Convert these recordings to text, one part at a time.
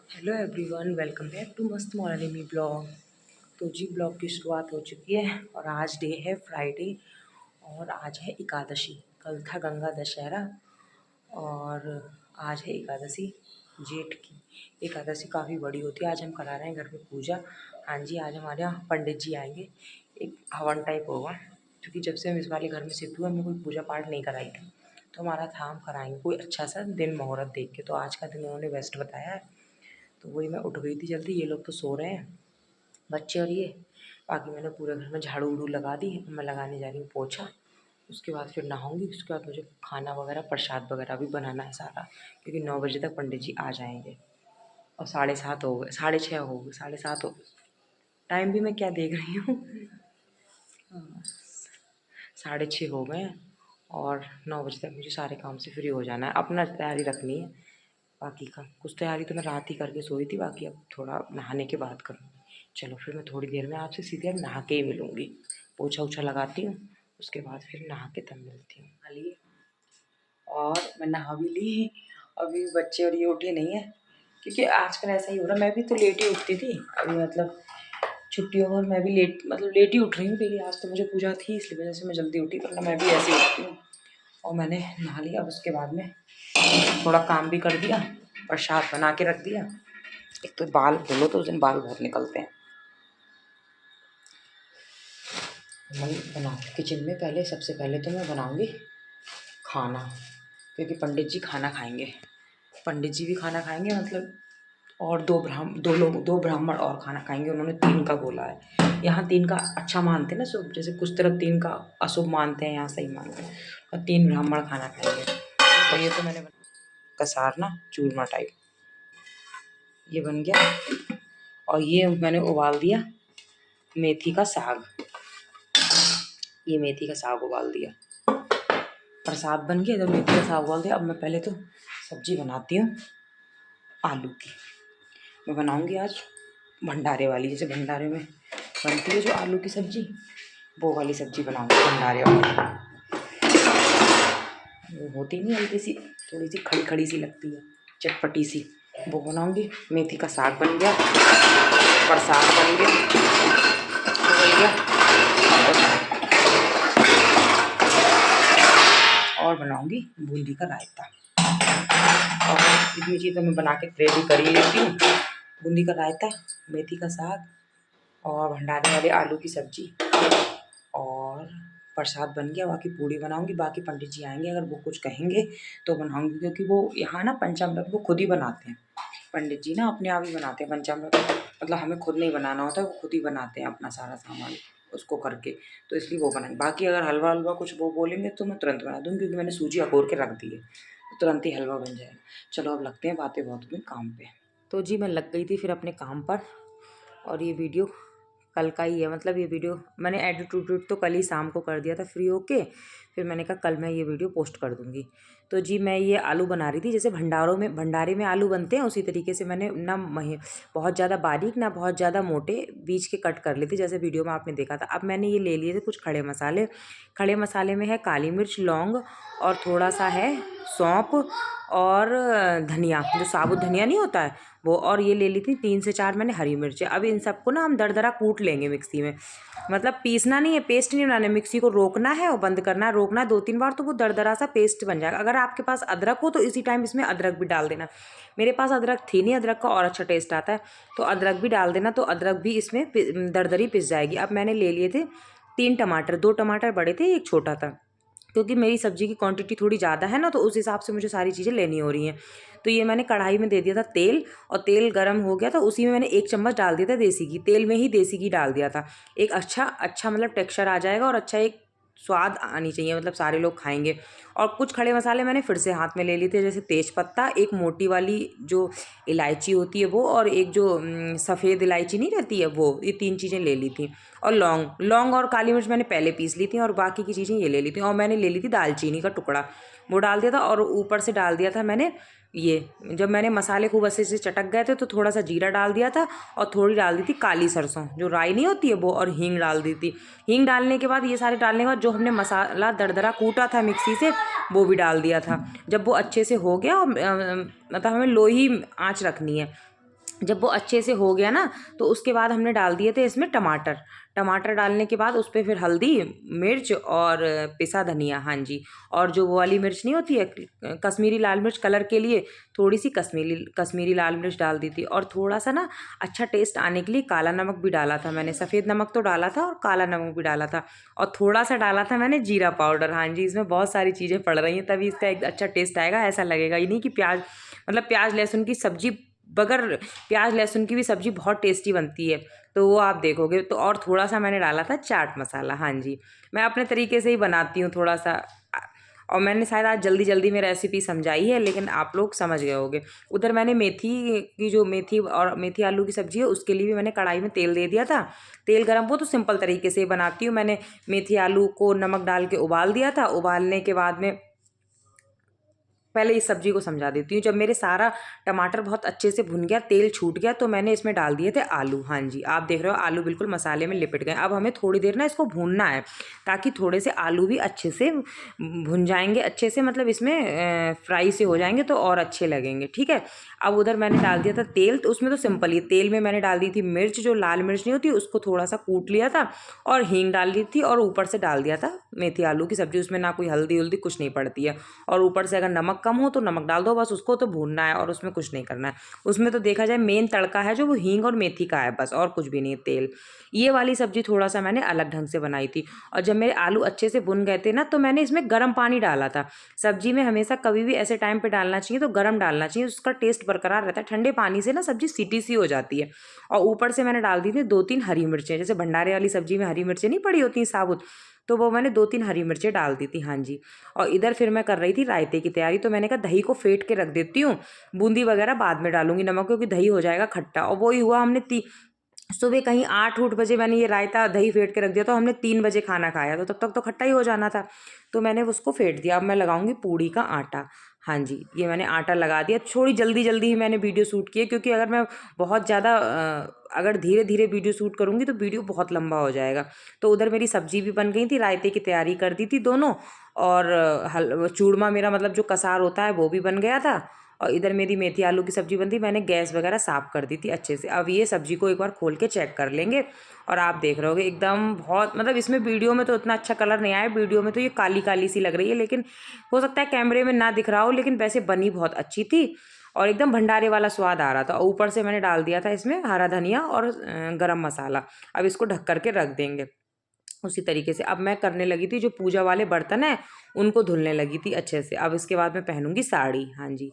Hello everyone, welcome back to मस्त morning blog. तो जी ब्लॉग की शुरुआत हो चुकी है और आज डे है फ्राइडे और आज है एकादशी। कल था गंगा दशहरा और आज है एकादशी, जेठ की एकादशी काफ़ी बड़ी होती है। आज हम करा रहे हैं घर में पूजा। हाँ जी, आज हमारे यहाँ पंडित जी आएंगे, एक हवन टाइप होगा, क्योंकि जब से हम इस वाले घर में शिफ्ट हुए हमने कोई पूजा पाठ नहीं कराई थी, तो हमारा था हम कराएंगे कोई अच्छा सा दिन मुहूर्त देख के। तो आज का दिन उन्होंने बेस्ट बताया है, तो वही मैं उठ गई थी जल्दी। ये लोग तो सो रहे हैं, बच्चे और ये। बाकी मैंने पूरे घर में झाड़ू उड़ू लगा दी। मैं लगाने जा रही हूँ पोछा, उसके बाद फिर नहाऊंगी। उसके बाद मुझे खाना वगैरह प्रसाद वगैरह भी बनाना है सारा, क्योंकि 9 बजे तक पंडित जी आ जाएंगे। और 7:30 हो गए, 6:30 हो गए, 7:30 हो गए। टाइम भी मैं क्या देख रही हूँ, 6:30 हो गए हैं। और 9 बजे तक मुझे सारे काम से फ्री हो जाना है, अपना तैयारी रखनी है। बाकी का कुछ तैयारी तो मैं रात ही करके सोई थी, बाकी अब थोड़ा नहाने के बाद करूँगी। चलो फिर मैं थोड़ी देर में आपसे सीधे अब नहा के ही मिलूँगी। पोछा ओछा लगाती हूँ, उसके बाद फिर नहा के तब मिलती हूँ। नहा लिए और मैं नहा भी ली। अभी बच्चे और ये उठे नहीं है, क्योंकि आजकल ऐसा ही हो रहा। मैं भी तो लेट ही उठती थी अभी, मतलब छुट्टियों में मैं भी लेट ही उठ रही हूँ डेली। आज तो मुझे पूजा थी इसलिए वजह से मैं जल्दी उठी, वरना मैं भी ऐसे ही उठती हूँ। और मैंने नहा लिया, अब उसके बाद में थोड़ा काम भी कर दिया, प्रसाद बना के रख दिया। एक तो बाल खोलो तो उस दिन बाल बहुत निकलते हैं। मैं बना किचन में पहले, सबसे पहले तो मैं बनाऊंगी खाना, क्योंकि पंडित जी खाना खाएंगे। पंडित जी भी खाना खाएंगे, मतलब और दो ब्राह्मण और खाना खाएंगे। उन्होंने 3 का बोला है। यहाँ 3 का अच्छा मानते हैं ना शुभ, जैसे कुछ तरफ 3 का अशुभ मानते हैं, यहाँ सही मानते हैं। और 3 ब्राह्मण खाना खाएंगे। तो ये तो मैंने कसार ना चूरमा टाइप ये बन गया। और ये मैंने उबाल दिया मेथी का साग। ये मेथी का साग उबाल दिया, प्रसाद बन गया। जब मेथी का साग उबाल दिया, अब मैं पहले तो सब्जी बनाती हूँ आलू की। मैं बनाऊंगी आज भंडारे वाली, जैसे भंडारे में बनती है जो आलू की सब्जी, वो वाली सब्जी बनाऊंगी भंडारे वाली। वो होती नहीं, हल्की सी थोड़ी सी खड़ी खड़ी सी लगती है, चटपटी सी, वो बनाऊंगी। मेथी का साग बन गया, प्रसाद बन गया, और बनाऊंगी बूंदी का रायता। और इतनी चीज़ें मैं बना के रेडी कर ही लेती हूँ। बूंदी का रायता, मेथी का साग और भंडारे वाले आलू की सब्जी और प्रसाद बन गया। बाकी पूड़ी बनाऊंगी। बाकी पंडित जी आएंगे, अगर वो कुछ कहेंगे तो बनाऊंगी, क्योंकि वो यहाँ ना पंचामृत वो खुद ही बनाते हैं। पंडित जी ना अपने आप ही बनाते हैं पंचामृत, मतलब हमें खुद नहीं बनाना होता है, वो खुद ही बनाते हैं अपना सारा सामान उसको करके। तो इसलिए वो बनाएंगे। बाकी अगर हलवा हलवा कुछ वो बोलेंगे तो मैं तुरंत बना दूँगी, क्योंकि मैंने सूजी अकोर के रख दी है, तो तुरंत ही हलवा बन जाएगा। चलो अब लगते हैं बातें बहुत में काम पे। तो जी मैं लग गई थी फिर अपने काम पर, और ये वीडियो कल का ही है, मतलब ये वीडियो मैंने एडिट तो कल ही शाम को कर दिया था फ्री होके। फिर मैंने कहा कल मैं ये वीडियो पोस्ट कर दूँगी। तो जी मैं ये आलू बना रही थी, जैसे भंडारे में आलू बनते हैं उसी तरीके से मैंने ना बहुत ज़्यादा बारीक ना बहुत ज़्यादा मोटे बीच के कट कर लिए थे, जैसे वीडियो में आपने देखा था। अब मैंने ये ले लिए थे कुछ खड़े मसाले। खड़े मसाले में है काली मिर्च, लौंग और थोड़ा सा है सौंफ और धनिया, जो साबुत धनिया नहीं होता है वो। और ये ले ली थी 3 से 4 मैंने हरी मिर्चें। अब इन सबको ना हम दरदरा कूट लेंगे मिक्सी में, मतलब पीसना नहीं है, पेस्ट नहीं बनाना है। मिक्सी को रोकना है और बंद करना है, रोकना है 2-3 बार, तो वो दरदरा सा पेस्ट बन जाएगा। अगर आपके पास अदरक हो तो इसी टाइम इसमें अदरक भी डाल देना। मेरे पास अदरक थी नहीं, अदरक का और अच्छा टेस्ट आता है, तो अदरक भी डाल देना, तो अदरक भी इसमें दरदरी पिस जाएगी। अब मैंने ले लिए थे 3 टमाटर, 2 टमाटर बड़े थे, 1 छोटा था, क्योंकि मेरी सब्ज़ी की क्वांटिटी थोड़ी ज़्यादा है ना, तो उस हिसाब से मुझे सारी चीज़ें लेनी हो रही हैं। तो ये मैंने कढ़ाई में दे दिया था तेल, और तेल गरम हो गया तो उसी में मैंने 1 चम्मच डाल दिया था देसी घी। तेल में ही देसी घी डाल दिया था। एक अच्छा मतलब टेक्सचर आ जाएगा और अच्छा एक स्वाद आनी चाहिए, मतलब सारे लोग खाएंगे। और कुछ खड़े मसाले मैंने फिर से हाथ में ले लिए थे, जैसे तेज़पत्ता, एक मोटी वाली जो इलायची होती है वो, और एक जो सफ़ेद इलायची नहीं रहती है वो, ये 3 चीज़ें ले ली थी। और लौंग और काली मिर्च मैंने पहले पीस ली थी, और बाकी की चीज़ें ये ले ली थी। और मैंने ले ली थी दालचीनी का टुकड़ा, वो डाल दिया था। और ऊपर से डाल दिया था मैंने ये, जब मैंने मसाले खूब अच्छे से चटक गए थे तो थोड़ा सा जीरा डाल दिया था, और थोड़ी डाल दी थी काली सरसों, जो राई नहीं होती है वो, और हींग डाल दी थी। हींग डालने के बाद, ये सारे डालने के बाद, जो हमने मसाला दरदरा कूटा था मिक्सी से वो भी डाल दिया था। जब वो अच्छे से हो गया, मतलब हमें लोही आँच रखनी है, जब वो अच्छे से हो गया ना तो उसके बाद हमने डाल दिए थे इसमें टमाटर। टमाटर डालने के बाद उस पर फिर हल्दी, मिर्च और पिसा धनिया, हाँ जी। और जो वो वाली मिर्च नहीं होती है कश्मीरी लाल मिर्च, कलर के लिए थोड़ी सी कश्मीरी कश्मीरी लाल मिर्च डाल दी थी। और थोड़ा सा ना अच्छा टेस्ट आने के लिए काला नमक भी डाला था मैंने। सफ़ेद नमक तो डाला था और काला नमक भी डाला था। और थोड़ा सा डाला था मैंने जीरा पाउडर। हाँ जी, इसमें बहुत सारी चीज़ें पड़ रही हैं तभी इसका एक अच्छा टेस्ट आएगा। ऐसा लगेगा ही नहीं कि प्याज, मतलब प्याज लहसुन की सब्जी, बगैर प्याज लहसुन की भी सब्ज़ी बहुत टेस्टी बनती है। तो वो आप देखोगे तो। और थोड़ा सा मैंने डाला था चाट मसाला। हाँ जी, मैं अपने तरीके से ही बनाती हूँ थोड़ा सा। और मैंने शायद आज जल्दी जल्दी में रेसिपी समझाई है, लेकिन आप लोग समझ गए होगे। उधर मैंने मेथी की, जो मेथी और मेथी आलू की सब्ज़ी है उसके लिए भी मैंने कढ़ाई में तेल दे दिया था। तेल गरम, वो तो सिंपल तरीके से ही बनाती हूँ। मैंने मेथी आलू को नमक डाल के उबाल दिया था। उबालने के बाद में पहले इस सब्जी को समझा देती हूँ। जब मेरे सारा टमाटर बहुत अच्छे से भुन गया, तेल छूट गया, तो मैंने इसमें डाल दिए थे आलू। हाँ जी, आप देख रहे हो आलू बिल्कुल मसाले में लिपट गए। अब हमें थोड़ी देर ना इसको भूनना है ताकि थोड़े से आलू भी अच्छे से भुन जाएंगे, अच्छे से, मतलब इसमें फ्राई से हो जाएंगे तो और अच्छे लगेंगे। ठीक है, अब उधर मैंने डाल दिया था तेल। तो उसमें तो सिंपल ही तेल में मैंने डाल दी थी मिर्च, जो लाल मिर्च नहीं होती उसको थोड़ा सा कूट लिया था, और हींग डाल दी थी, और ऊपर से डाल दिया था मेथी आलू की सब्ज़ी। उसमें ना कोई हल्दी उल्दी कुछ नहीं पड़ती है। और ऊपर से अगर नमक कम हो तो नमक डाल दो, बस उसको तो भूनना है और उसमें कुछ नहीं करना है। उसमें तो देखा जाए मेन तड़का है जो वो हींग और मेथी का है, बस और कुछ भी नहीं है, तेल। ये वाली सब्जी थोड़ा सा मैंने अलग ढंग से बनाई थी। और जब मेरे आलू अच्छे से भुन गए थे ना तो मैंने इसमें गर्म पानी डाला था। सब्जी में हमेशा कभी भी ऐसे टाइम पे डालना चाहिए तो गर्म डालना चाहिए, उसका टेस्ट बरकरार रहता है। ठंडे पानी से ना सब्जी सीटी सी हो जाती है। और ऊपर से मैंने डाल दी थी 2-3 हरी मिर्चें, जैसे भंडारे वाली सब्जी में हरी मिर्चें नहीं पड़ी होती साबुत, तो वो मैंने 2-3 हरी मिर्चें डाल दी थी। हाँ जी। और इधर फिर मैं कर रही थी रायते की तैयारी। तो मैंने कहा दही को फेंट के रख देती हूँ, बूंदी वगैरह बाद में डालूंगी नमक, क्योंकि दही हो जाएगा खट्टा। और वही हुआ, हमने सुबह कहीं 8-8 बजे मैंने ये रायता दही फेंट के रख दिया, तो हमने 3 बजे खाना खाया, तो तब तक तो खट्टा ही हो जाना था। तो मैंने उसको फेंट दिया। अब मैं लगाऊंगी पूड़ी का आटा। हाँ जी, ये मैंने आटा लगा दिया। थोड़ी जल्दी जल्दी ही मैंने वीडियो शूट की है, क्योंकि अगर मैं बहुत ज़्यादा अगर धीरे धीरे वीडियो शूट करूँगी तो वीडियो बहुत लंबा हो जाएगा। तो उधर मेरी सब्जी भी बन गई थी, रायते की तैयारी कर दी थी दोनों। और चूरमा मेरा, मतलब जो कसार होता है, वो भी बन गया था। और इधर मेरी मेथी आलू की सब्ज़ी बनती, मैंने गैस वगैरह साफ़ कर दी थी अच्छे से। अब ये सब्ज़ी को एक बार खोल के चेक कर लेंगे। और आप देख रहे होगे एकदम बहुत, मतलब इसमें वीडियो में तो इतना अच्छा कलर नहीं आया, वीडियो में तो ये काली काली सी लग रही है, लेकिन हो सकता है कैमरे में ना दिख रहा हो, लेकिन वैसे बनी बहुत अच्छी थी। और एकदम भंडारे वाला स्वाद आ रहा था। और ऊपर से मैंने डाल दिया था इसमें हरा धनिया और गरम मसाला। अब इसको ढक करके रख देंगे। उसी तरीके से अब मैं करने लगी थी, जो पूजा वाले बर्तन हैं उनको धुलने लगी थी अच्छे से। अब इसके बाद मैं पहनूंगी साड़ी। हाँ जी,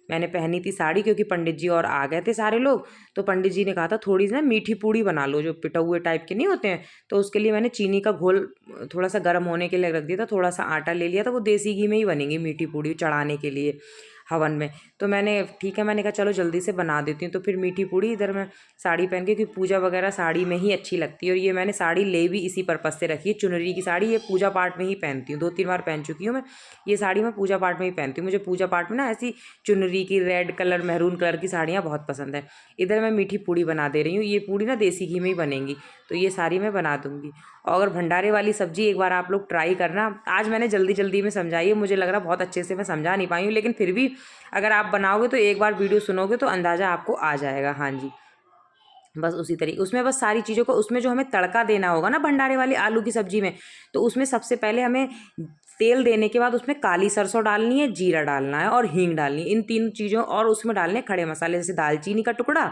मैंने पहनी थी साड़ी, क्योंकि पंडित जी और आ गए थे सारे लोग। तो पंडित जी ने कहा था थोड़ी सी ना मीठी पूड़ी बना लो, जो पिटौए टाइप के नहीं होते हैं। तो उसके लिए मैंने चीनी का घोल थोड़ा सा गर्म होने के लिए रख दिया था, थोड़ा सा आटा ले लिया था। वो देसी घी में ही बनेंगी मीठी पूड़ी चढ़ाने के लिए हवन में। तो मैंने, ठीक है, मैंने कहा चलो जल्दी से बना देती हूँ। तो फिर मीठी पूड़ी इधर मैं साड़ी पहन के, क्योंकि पूजा वगैरह साड़ी में ही अच्छी लगती है। और ये मैंने साड़ी ले भी इसी पर्पज़ से रखी है, चुनरी की साड़ी। ये पूजा पाठ में ही पहनती हूँ, 2-3 बार पहन चुकी हूँ मैं। ये साड़ी मैं पूजा पाठ में ही पहनती हूँ। मुझे पूजा पाठ में ना ऐसी चुनरी की रेड कलर, मैरून कलर की साड़ियाँ बहुत पसंद है। इधर मैं मीठी पूड़ी बना दे रही हूँ। ये पूड़ी ना देसी घी में ही बनेंगी, तो ये सारी मैं बना दूँगी। और अगर भंडारे वाली सब्ज़ी एक बार आप लोग ट्राई करना। आज मैंने जल्दी जल्दी में समझाई है, मुझे लग रहा बहुत अच्छे से मैं समझा नहीं पाई हूँ, लेकिन फिर भी अगर आप बनाओगे तो एक बार वीडियो सुनोगे तो अंदाज़ा आपको आ जाएगा। हाँ जी, बस उसी तरीके उसमें बस सारी चीज़ों को, उसमें जो हमें तड़का देना होगा ना भंडारे वाली आलू की सब्ज़ी में, तो उसमें सबसे पहले हमें तेल देने के बाद उसमें काली सरसों डालनी है, जीरा डालना है और हींग डालनी है, इन तीन चीज़ों। और उसमें डालने खड़े मसाले, जैसे दालचीनी का टुकड़ा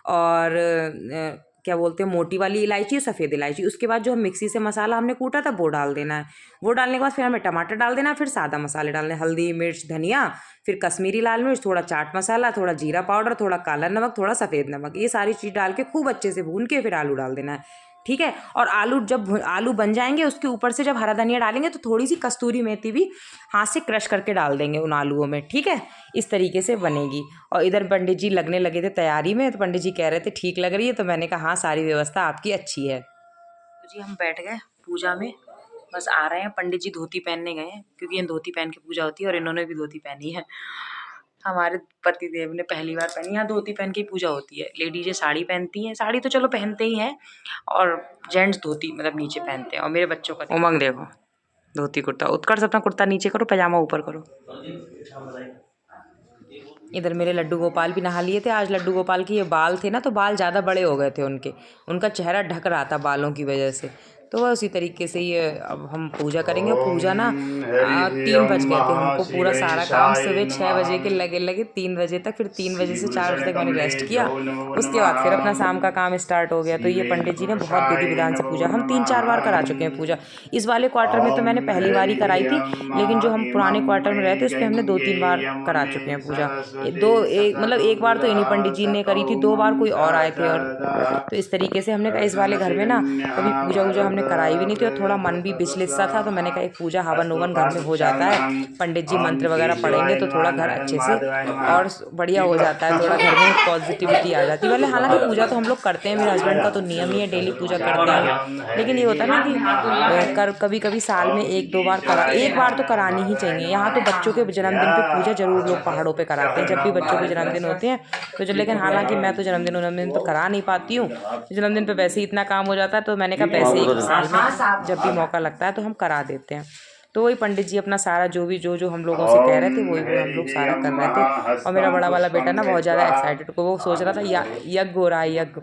और क्या बोलते हैं, मोटी वाली इलायची, सफ़ेद इलायची। उसके बाद जो हम मिक्सी से मसाला हमने कूटा था वो डाल देना है। वो डालने के बाद फिर हमें टमाटर डाल देना है, फिर सादा मसाले डालने, हल्दी, मिर्च, धनिया, फिर कश्मीरी लाल मिर्च, थोड़ा चाट मसाला, थोड़ा जीरा पाउडर, थोड़ा काला नमक, थोड़ा सफ़ेद नमक। ये सारी चीज़ डाल के खूब अच्छे से भून के फिर आलू डाल देना है। ठीक है। और आलू जब आलू बन जाएंगे, उसके ऊपर से जब हरा धनिया डालेंगे तो थोड़ी सी कस्तूरी मेथी भी हाथ से क्रश करके डाल देंगे उन आलूओं में। ठीक है, इस तरीके से बनेगी। और इधर पंडित जी लगने लगे थे तैयारी में, तो पंडित जी कह रहे थे ठीक लग रही है, तो मैंने कहा हाँ, सारी व्यवस्था आपकी अच्छी है। तो जी हम बैठ गए पूजा में, बस आ रहे हैं। पंडित जी धोती पहनने गए हैं, क्योंकि ये धोती पहन के पूजा होती है, और इन्होंने भी धोती पहनी है। हमारे पतिदेव ने पहली बार पहनी। यहाँ धोती पहन के ही पूजा होती है। लेडीजें साड़ी पहनती हैं, साड़ी तो चलो पहनते ही हैं, और जेंट्स धोती मतलब नीचे पहनते हैं। और मेरे बच्चों का उमंग देखो, धोती कुर्ता। उत्कर्ष अपना कुर्ता नीचे करो, पजामा ऊपर करो। इधर मेरे लड्डू गोपाल भी नहा लिए थे। आज लड्डू गोपाल के ये बाल थे ना, तो बाल ज़्यादा बड़े हो गए थे उनका चेहरा ढक रहा था बालों की वजह से। तो वह उसी तरीके से ये अब हम पूजा करेंगे। पूजा ना 3 बज गए थे हमको, पूरा सारा काम सुबह 6 बजे के लगे 3 बजे तक, फिर 3 बजे से 4 बजे तक मैंने रेस्ट किया। उसके बाद फिर अपना शाम का काम स्टार्ट हो गया। तो ये पंडित जी ने बहुत विधि विधान से पूजा, हम 3-4 बार करा चुके हैं पूजा। इस वाले क्वार्टर में तो मैंने पहली बार ही कराई थी, लेकिन जो हम पुराने क्वार्टर में रहते उस पर हमने 2-3 बार करा चुके हैं पूजा। मतलब एक बार तो इन्हीं पंडित जी ने करी थी, 2 बार कोई और आए थे। और तो इस तरीके से हमने कहा इस वाले घर में ना कभी पूजा वूजा हमने कराई भी नहीं थी, और थोड़ा मन भी विचलित सा था। तो मैंने कहा एक पूजा हवन उवन घर में हो जाता है, पंडित जी मंत्र वगैरह पढ़ेंगे तो थोड़ा घर अच्छे से और बढ़िया हो जाता है, थोड़ा घर में पॉजिटिविटी आ जाती है। पहले हालांकि पूजा तो हम लोग करते हैं, मेरे हस्बैंड का तो नियम ही है, डेली पूजा करते हैं। लेकिन ये होता है ना कि कभी कभी साल में 1-2 बार एक बार तो करानी ही चाहिए। यहाँ तो बच्चों के जन्मदिन पे पूजा जरूर लोग पहाड़ों पे कराते हैं, जब भी बच्चों के जन्मदिन होते हैं तो लेकिन हालांकि मैं तो जन्मदिन तो करा नहीं पाती हूँ, जन्मदिन पे वैसे ही इतना काम हो जाता है। तो मैंने कहा वैसे एक साल में जब भी मौका लगता है तो हम करा देते हैं। तो वही पंडित जी अपना सारा जो हम लोगों से कह रहे थे वही हम लोग सारा कर रहे थे। और मेरा बड़ा वाला बेटा ना बहुत ज़्यादा एक्साइटेड को वो सोच रहा था यज्ञ हो रहा है यज्ञ,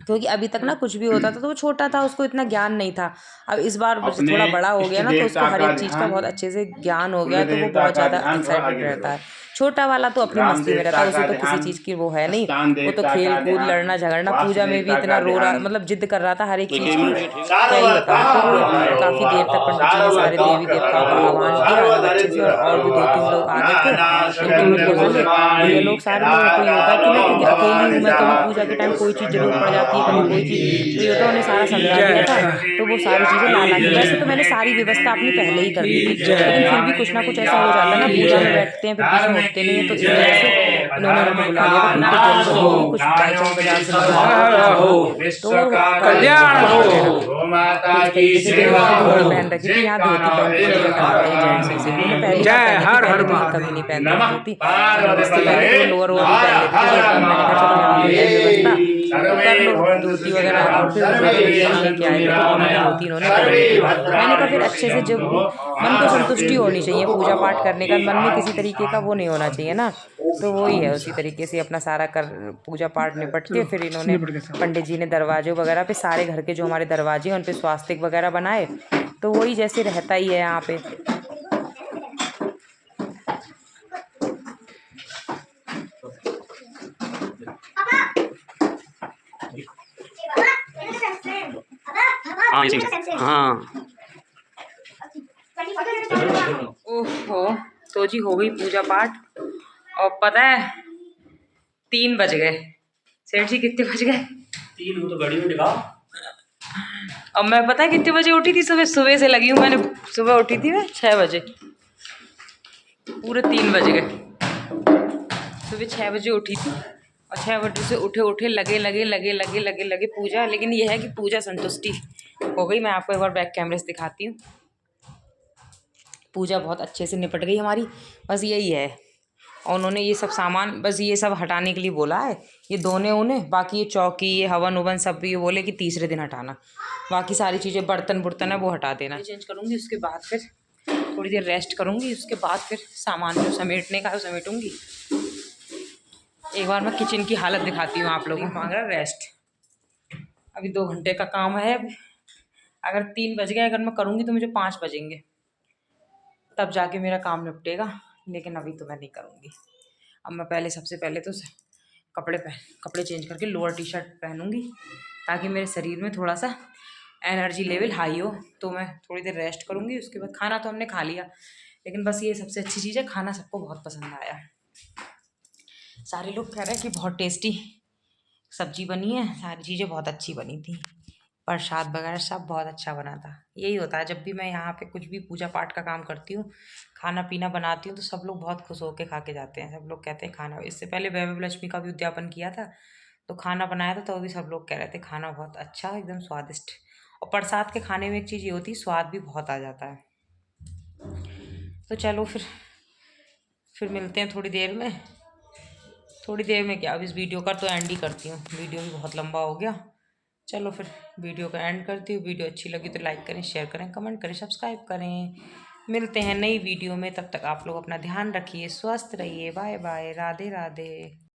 क्योंकि अभी तक ना कुछ भी होता था तो वो छोटा था, उसको इतना ज्ञान नहीं था। अब इस बार थोड़ा बड़ा हो गया ना, तो उसको हर एक चीज़ का बहुत अच्छे से ज्ञान हो गया है, तो वो बहुत ज़्यादा एक्साइटेड रहता है। छोटा वाला तो अपनी मस्ती में रहता है, उसे तो किसी चीज़ की वो है नहीं, वो तो खेल कूद लड़ना झगड़ना। पूजा में भी इतना रो रहा, मतलब जिद कर रहा था हर एक चीज़ की, क्या ही बताऊँ। तो वो काफ़ी देर तक पंडित जी ने सारे देवी देवताओं का आह्वान किया अच्छे से, और भी 2-3 लोग आ गए थे इनके मिलने वाले। ये लोग सारे लोगों को ये होता है कि मैं क्योंकि अकेली हूँ, मैं कभी पूजा के टाइम कोई चीज़ जरूरत पड़ जाती है, कभी कोई चीज़, तो ये होता है उन्हें सारा समझा दिया था। तो वो सारी चीज़ें ला के, वैसे तो मैंने सारी व्यवस्था अपनी पहले ही कर ली थी, लेकिन फिर भी कुछ ना कुछ ऐसा हो जाता है ना, पूजा में बैठते हैं फिर बीच में उठते नहीं है, तो इस वजह से इन्होंने उनको बुला लिया था। क्योंकि जल्द होगी, कुछ बाई चांस बाजार से तो इस तरीके से धोती पहन रखी थी। यहाँ धोती पहन के पूजा कराते हैं जेंट्स से। इन्होंने पहली बार पहनी थी, पहले तो ये कभी नहीं पहनते थे धोती, इससे पहले तो लोअर वोअर भी पहन लेते थे। मैंने कहा चलो यहाँ पे है व्यवस्था तो कर लो धोती वगैरह। और फिर धोती लेके आए थे तो उन्होंने धोती इन्होंने पहनी थी। मैंने कहा फिर अच्छे से, जब मन को संतुष्टि होनी चाहिए पूजा पाठ करने का, मन में किसी तरीके का वो नहीं होना चाहिए ना। तो वही है, उसी तरीके से अपना सारा कर पूजा पाठ निपट के फिर इन्होंने पंडित जी ने दरवाजे वगैरह पे, सारे घर के जो हमारे दरवाजे हैं उन पे स्वास्तिक वगैरह बनाए। तो वही जैसे रहता ही है यहाँ पे। ओहो, तो जी हो गई पूजा पाठ, और पता है 3 बज गए। सेठ जी कितने बज गए? 3 तो घड़ी में दिखाओ। अब मैं पता है कितने बजे उठी थी? सुबह से लगी हूँ मैंने, सुबह उठी थी मैं 6 बजे, पूरे 3 बज गए। सुबह 6 बजे उठी थी और 6 बजे से उठे लगे पूजा। लेकिन ये है कि पूजा संतुष्टि हो गई। मैं आपको एक बार बैक कैमरे से दिखाती हूँ। पूजा बहुत अच्छे से निपट गई हमारी, बस यही है। और उन्होंने ये सब सामान बस ये सब हटाने के लिए बोला है, ये धोने उन्हें, बाकी ये चौकी ये हवन उवन सब ये बोले कि तीसरे दिन हटाना। बाकी सारी चीज़ें बर्तन बुर्तन है वो हटा देना। चेंज करूँगी, उसके बाद फिर थोड़ी देर रेस्ट करूँगी, उसके बाद फिर सामान जो समेटने का है वो समेटूँगी। एक बार मैं किचन की हालत दिखाती हूँ आप लोगों को। मांग रहा रेस्ट, अभी 2 घंटे का काम है। अगर 3 बज गए, अगर मैं करूँगी तो मुझे 5 बजेंगे, तब जाके मेरा काम निपटेगा। लेकिन अभी तो मैं नहीं करूँगी। अब मैं सबसे पहले तो कपड़े चेंज करके लोअर टी शर्ट पहनूँगी, ताकि मेरे शरीर में थोड़ा सा एनर्जी लेवल हाई हो। तो मैं थोड़ी देर रेस्ट करूँगी। उसके बाद खाना तो हमने खा लिया, लेकिन बस ये सबसे अच्छी चीज़ है, खाना सबको बहुत पसंद आया। सारे लोग कह रहे हैं कि बहुत टेस्टी सब्जी बनी है, सारी चीज़ें बहुत अच्छी बनी थी, प्रसाद वगैरह सब बहुत अच्छा बना था। यही होता है जब भी मैं यहाँ पे कुछ भी पूजा पाठ का काम करती हूँ, खाना पीना बनाती हूँ, तो सब लोग बहुत खुश होकर खा के जाते हैं। सब लोग कहते हैं खाना, इससे पहले वैभव लक्ष्मी का भी उद्यापन किया था तो खाना बनाया था, तो भी सब लोग कह रहे थे खाना बहुत अच्छा, एकदम स्वादिष्ट। और प्रसाद के खाने में एक चीज़ ये होती है, स्वाद भी बहुत आ जाता है। तो चलो फिर मिलते हैं थोड़ी देर में। क्या, अब इस वीडियो का तो एंड ही करती हूँ, वीडियो भी बहुत लंबा हो गया। चलो फिर वीडियो का एंड करती हूँ। वीडियो अच्छी लगी तो लाइक करें, शेयर करें, कमेंट करें, सब्सक्राइब करें। मिलते हैं नई वीडियो में, तब तक आप लोग अपना ध्यान रखिए, स्वस्थ रहिए, बाय बाय, राधे राधे।